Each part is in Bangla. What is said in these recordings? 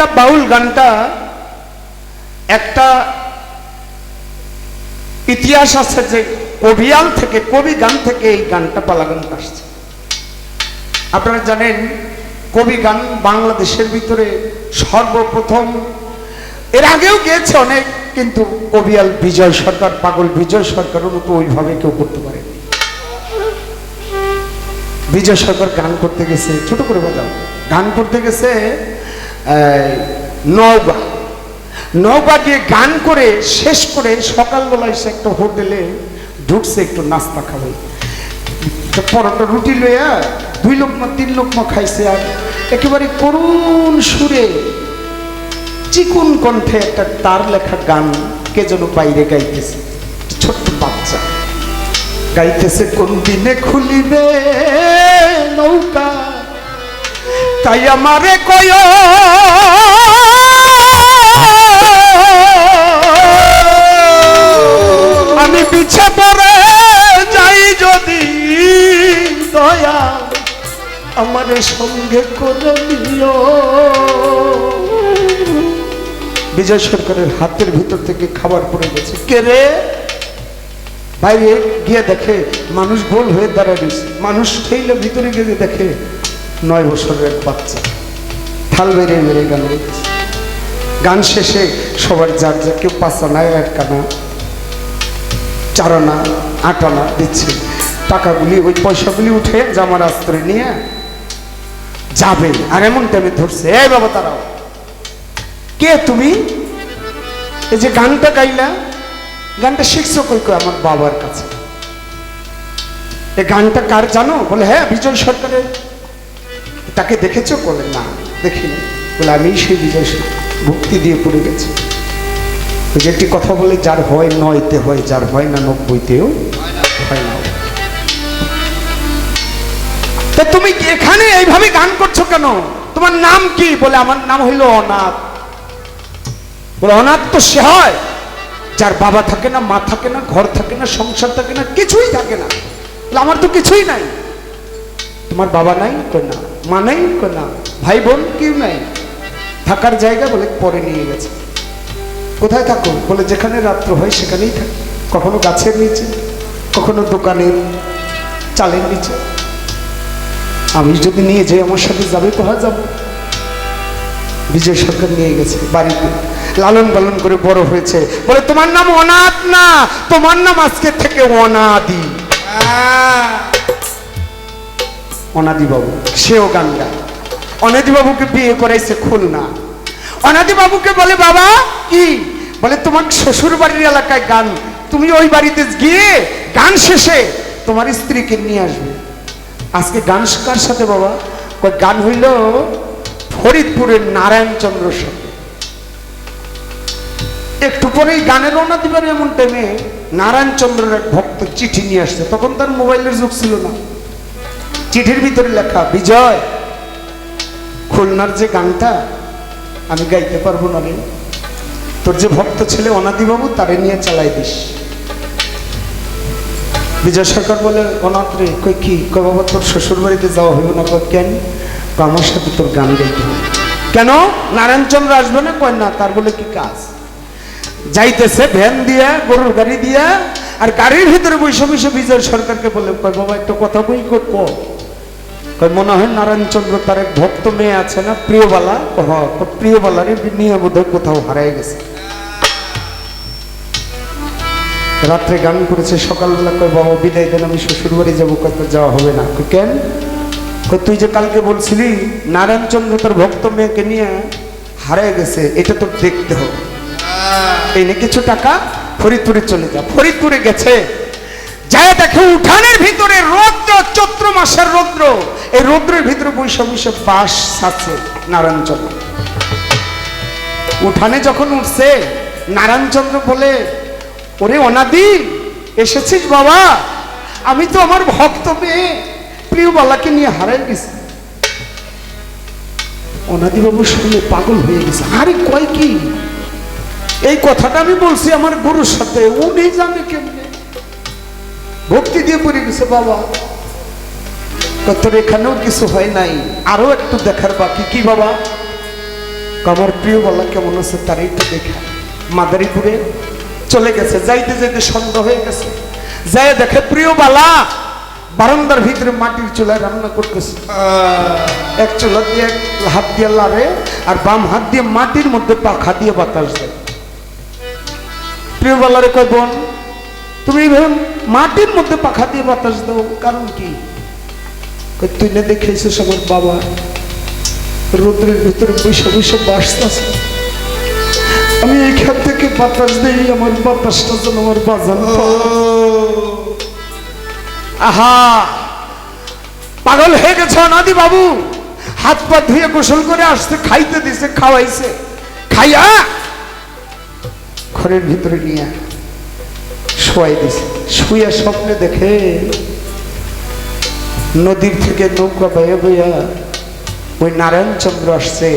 গানটা বাউল গানটা একটা ইতিহাস আছে যে কবিয়াল থেকে, কবি গান থেকে এই গানটা পালা গানটা আসছে। আপনারা জানেন কবি গান বাংলাদেশের ভিতরে সর্বপ্রথম, এর আগেও গেছে অনেক, কিন্তু কবিয়াল বিজয় সরকার, পাগল বিজয় সরকারের মতো ওইভাবে কেউ করতে পারে। বিজয় সরকার গান করতে গেছে, ছোট করে বাজাও, গান করতে গেছে নওগাঁ গিয়ে গান করে শেষ করে সকালবেলা এসে একটা হোটেলে ঢুকছে একটু নাস্তা খাবে, পরোটা রুটি লইয়া 2 লোকমা 3 লোকমা খাইছে। আর একেবারে করুণ সুরে চিকুন কণ্ঠে একটা তার লেখা গান কে যেন বাইরে গাইতেছে, ছোট্ট বাচ্চা গাইতেছে, কোন দিনে খুলিবে নৌকা তাই আমারে কয়, আমি পিছে পড়ে যাই যদি দয়া আমারে সঙ্গে করে নিও। বিজয় সরকারের হাতের ভিতর থেকে খাবার পড়ে গেছে। কে রে? বাইরে গিয়ে দেখে মানুষ গোল হয়ে দাঁড়ায় গেছে, মানুষ ঠেইলে ভিতরে গিয়ে দেখে 9 বছরের এক বাচ্চা থাল বেড়ে বেড়ে গান গাইতেছে। গান শেষে সবার যার যা, কেউ 5 আনা 1 আনা 4 আনা 8 আনা দিচ্ছে। টাকাগুলি ওই পয়সাগুলি উঠে জামার আস্তরে নিয়ে যাবে। আর এমন টাইমে ধরছে, এই বাবা তারাও, কে তুমি? এই যে গানটা গাইলা, গানটা শিখছো কই? আমার বাবার কাছে। এই গানটা কার জানো? বলে হ্যাঁ বিজয় সরকারের। তাকে দেখেছো? বলে না দেখিনি। বলে আমি সেই বিজয় সরকার, ভক্তি দিয়ে পড়ে গেছি। ওই যে একটি কথা বলে, যার হয় 9তে হয়, যার হয় না 90তেও হয় না। তা তুমি এখানে এইভাবে গান করছো কেন? তোমার নাম কি? বলে আমার নাম হইল অনাথ। বলে অনাথ তো সে হয় যার বাবা থাকে না, মা থাকে না, ঘর থাকে না, সংসার থাকে না, কিছুই থাকে না। আমার তো কিছুই নাই। তোমার বাবা নাই? কই না। মা নাই? কই না। ভাই বোন কেউ নাই? থাকার জায়গা? বলে পরে নিয়ে গেছে। কোথায় থাকো? বলে যেখানে রাত্র হয় সেখানেই থাকি, কখনো গাছের নিচে, কখনো দোকানের চালের নিচে। আমি যদি নিয়ে যাই আমার সাথে যাবে? কোথায় যাবো? বিজয় সরকার নিয়ে গেছে বাড়িতে, লালন পালন করে বড় হয়েছে। বলে তোমার নাম অনাথ না, তোমার নাম আজকে থেকে অনাদি। অনাদি বাবু, সেও গান গায়। অনাদি বাবুকে বিয়ে করাইছে খুলনা। অনাদি বাবুকে বলে বাবা কি? বলে তোমার শ্বশুর বাড়ির এলাকায় গান, তুমি ওই বাড়িতে গিয়ে গান শেষে তোমার স্ত্রীকে নিয়ে আসবে। আজকে গান কার সাথে বাবা? গান হইল ফরিদপুরের নারায়ণচন্দ্রের সাথে। একটু পরেই গানের রওনা দিবেন, এমন টাইমে নারায়ণচন্দ্রের এক ভক্ত চিঠি নিয়ে আসছে। তখন তার মোবাইলের যুগ ছিল না। চিঠির ভিতরে লেখা, বিজয় খুলনার যে গানটা আমি গাইতে পারবো না রে, তোর যে ভক্ত ছেলে অনাদিবাবু তারে নিয়ে চালাই দিস। বিজয় সরকার বলে অনাথ রে, কই কি? কই বাবা তোর শ্বশুর বাড়িতে যাওয়া হইব না। কেন? আমার সাথে তোর গান গাইতে হবে। কেন? নারায়ণচন্দ্র আসবে না? কয় না। তার বলে কি কাজ? যাইতেছে ভ্যান দিয়া, গরুর গাড়ি দিয়া, আর গাড়ির ভিতরে বসে বসে বিজয় সরকারকে বলে, কয় বাবা একটা কথা বই করব। কয় মনে হয় নারায়ণচন্দ্র তার এক ভক্ত মেয়ে আছে না প্রিয়বালা, প্রিয়বালারে নিয়ে বোধহয় কোথাও হারাই গেছে। রাত্রে গান করেছে, সকালবেলা কয় বাবা বিদায় দেন, আমি শ্বশুর বাড়ি যাবো। কত যাওয়া হবে না। কেন? তুই যে কালকে বলছিলি নারায়ণচন্দ্র তার ভক্ত মেয়েকে নিয়ে হারিয়ে গেছে, এটা তোর দেখতে হবে। এই নিয়ে কিছু টাকা, ফরিদপুরে চলে যা। ফরিদপুরে গেছে, যায় দেখে উঠানের ভিতরে রৌদ্র, চৈত্র মাসের রৌদ্র, এই রৌদ্রের ভিতরে বৈশা বৈশা বাস আছে নারায়ণচন্দ্র। উঠানে যখন উঠছে, নারায়ণচন্দ্র বলে, ওরে অনাদি এসেছিস বাবা? আমি তো আমার ভক্ত মেয়ে প্রিয়বালাকে নিয়ে হারাই গেছি। অনাদি বাবু শুনে পাগল হয়ে গেছে। আরে কয় কি? এই কথাটা আমি বলছি আমার গুরুর সাথে, উনি জানে কেমনে। ভক্তি দিয়ে পড়ে গেছে। বাবা তোর এখানেও কিছু হয় নাই, আরো একটু দেখার বাকি। কি বাবা? আমার প্রিয় বলা কেমন আছে তারই তো দেখা। মাদারীপুরে চলে গেছে, যাইতে যাইতে সন্ধ্যা হয়ে গেছে, যাই দেখে প্রিয় বালা বারান্দার ভিতরে মাটির চুলায় রান্না করতেছে। এক চুলা দিয়ে এক হাত দিয়ে লাড়ে আর বাম হাত দিয়ে মাটির মধ্যে পাখা দিয়ে বাতাস দেয়। প্রিয় বালারে কয়, বোন তুমি এইভাবে মাটির মধ্যে পাখা দিয়ে বাতাস দাও কারণ কি? তুই না দেখেছিস আমার বাবা রোদ্রের ভিতরে বৈশা বৈশা বাসতেছে, আমি এইখান থেকে বাতাস দিই, আমার বাতাসটা যেন আমার বাজান। আহা, পাগল হয়ে গেছে অনাদি বাবু। হাত পা ধুয়ে গোসল করে আসতে, খাইতে দিছে, খাওয়াইছে, খাইয়া ঘরের ভিতরে নিয়ে শোয়াই দিছে। শুয়ে স্বপ্নে দেখে নদীর থেকে নৌকা বয়ে বইয়া ওই নারায়ণচন্দ্র আসছে,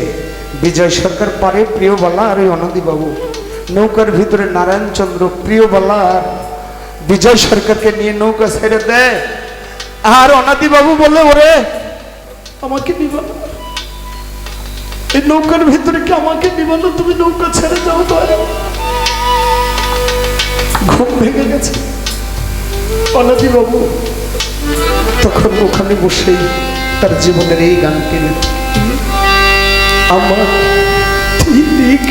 বিজয় সরকার পারে প্রিয়বালা আর ওই অনাদি বাবু নৌকার ভিতরে নারায়ণচন্দ্র প্রিয়বালা আর বিজয় সরকারকে নিয়ে নৌকা ছেড়ে দেয়। আর অনাদি বাবু বলে, ওরে আমাকে নিবা না, এই নৌকার ভিতরে কি আমাকে নিবা না, তুমি নৌকা ছেড়ে যাও। তো ঘুম ভেঙে গেছে অনাদি বাবু তখন ওখানে বসেই তার জীবনের এই গান কেন, আমার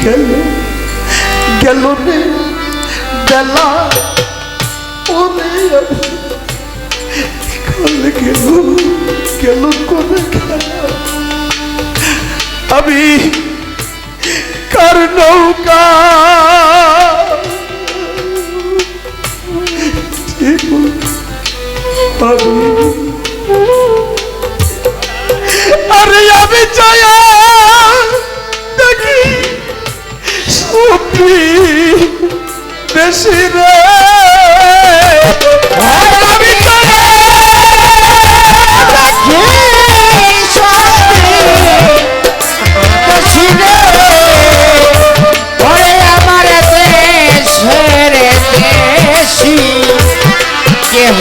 গেল গেল রে বেলা, ওরে গেল গেল করে আমি কার নৌকা আরে আমি চাই দেখি সুপ্রি বেশি রে, আমি চাই আমার দেশের দেশি কেহ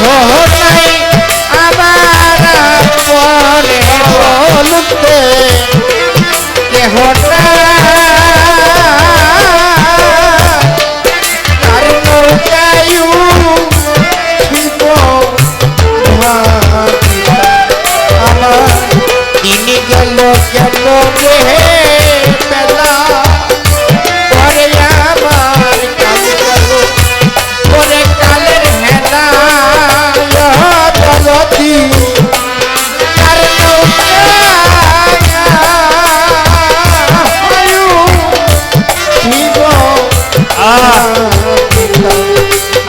নাই আমার পরে বলতে, কেহ আর নৌকায়ু আমার তিনি গেল গেল রে বেলা, পরে আমার কাল গেল পরে কালের হেলা জলতি আর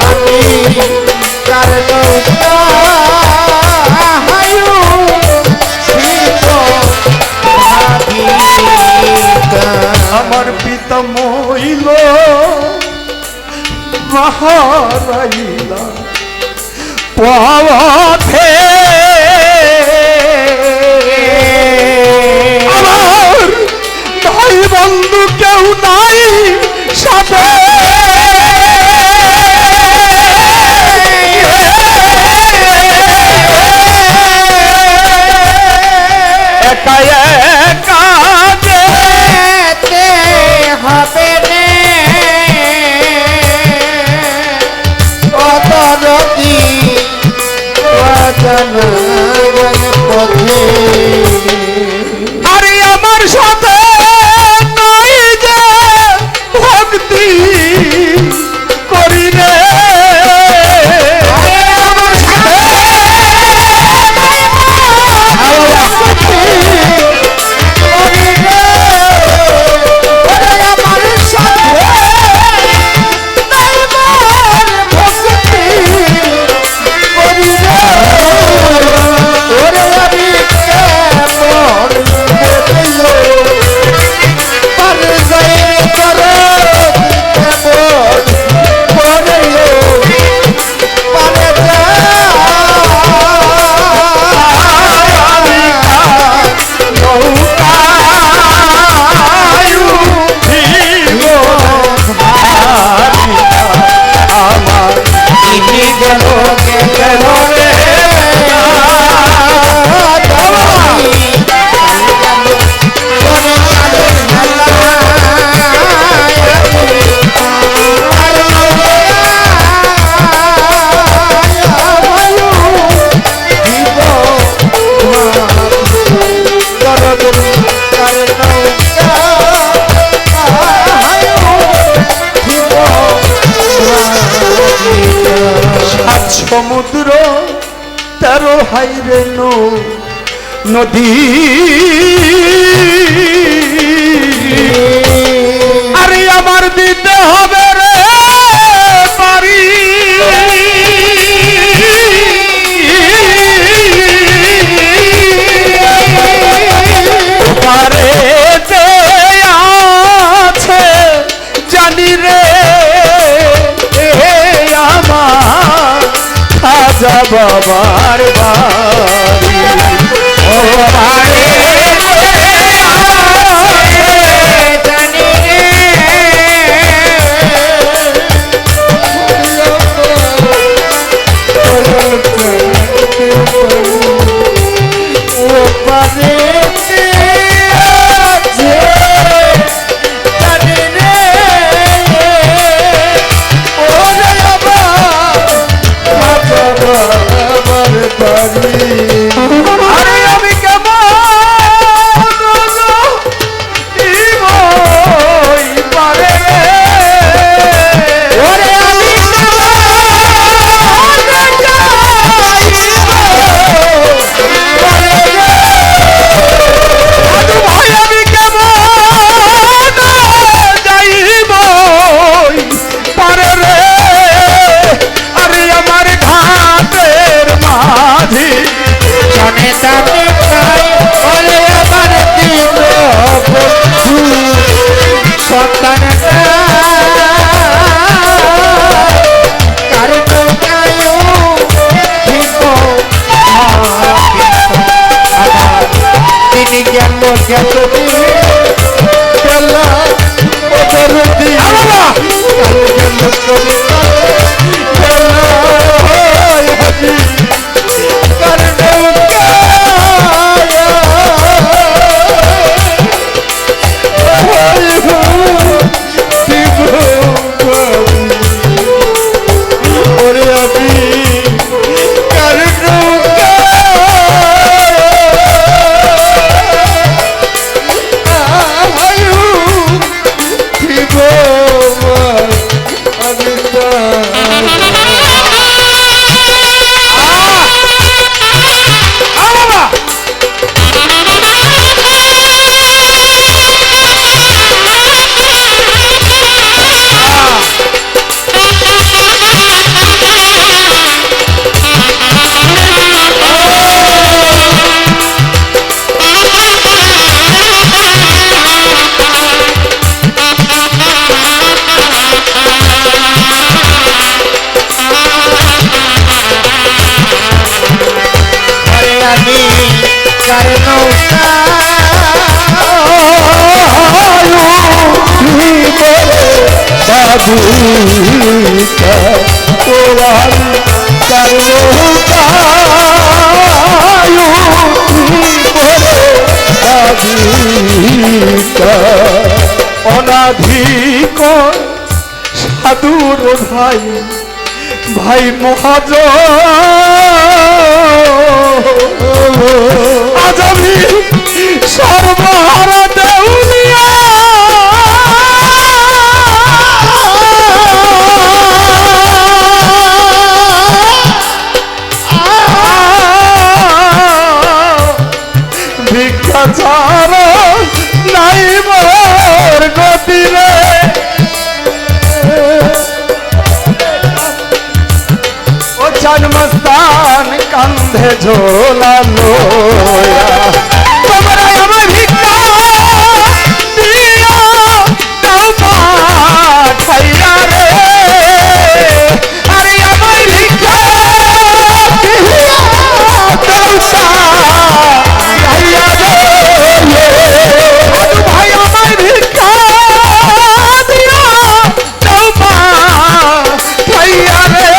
আমি কার নৌকা আমার পিতা মইল মহারাইলা পথে, আমার ভাই বন্ধু কেউ নাই সাথে, একা একা যেতে হবে রে অতরতি পথে, আরে আমার সাথে নাই যে ভক্তি সমুদ্র 13 হাইরে নদী আরে আমার দিতে হবে রে পারি পারে যে আছে জানি রে আমার খাজা বাবার বাড়ি ও পারে অনাধিক সাধুর ভাই ভাই মহাজ আজ আমি সর্বহারা দেউলিয়া ভিক্ষা ছাড়া নাই মোর গতি রে ও চান মস্তান কান্ধে ঝোলালো তোমরা আমার ভিক্ষা দিয়া দাও পাঠাইয়া রে আরে আমার ভিক্ষা দিয়া দাও পাঠাইয়া রে ভাই আমার ভিক্ষা দিয়া দাও পাঠাইয়া রে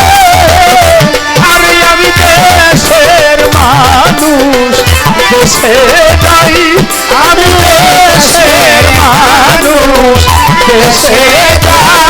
আরে আমি দেশের মানুষ দেশে যাই আমি দেশের মানুষ দেশে যাই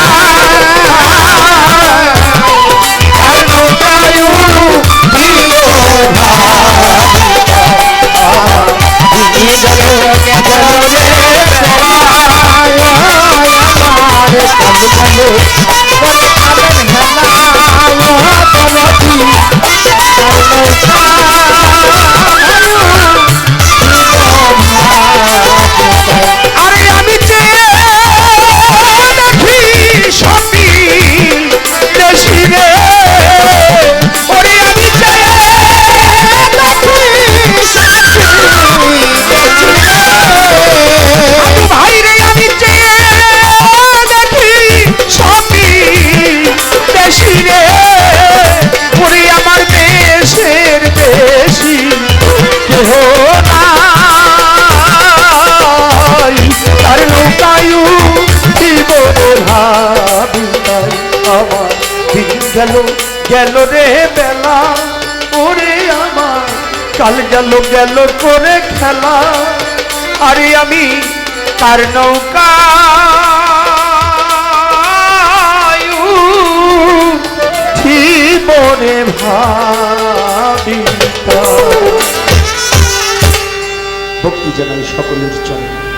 গেল গেল রে বেলা, ওরে আমার কাল গেল গেল করে খেলা, আরে আমি কার নৌকা জীবনে ভাবি। ভক্তি জানাই সকলের চরণে।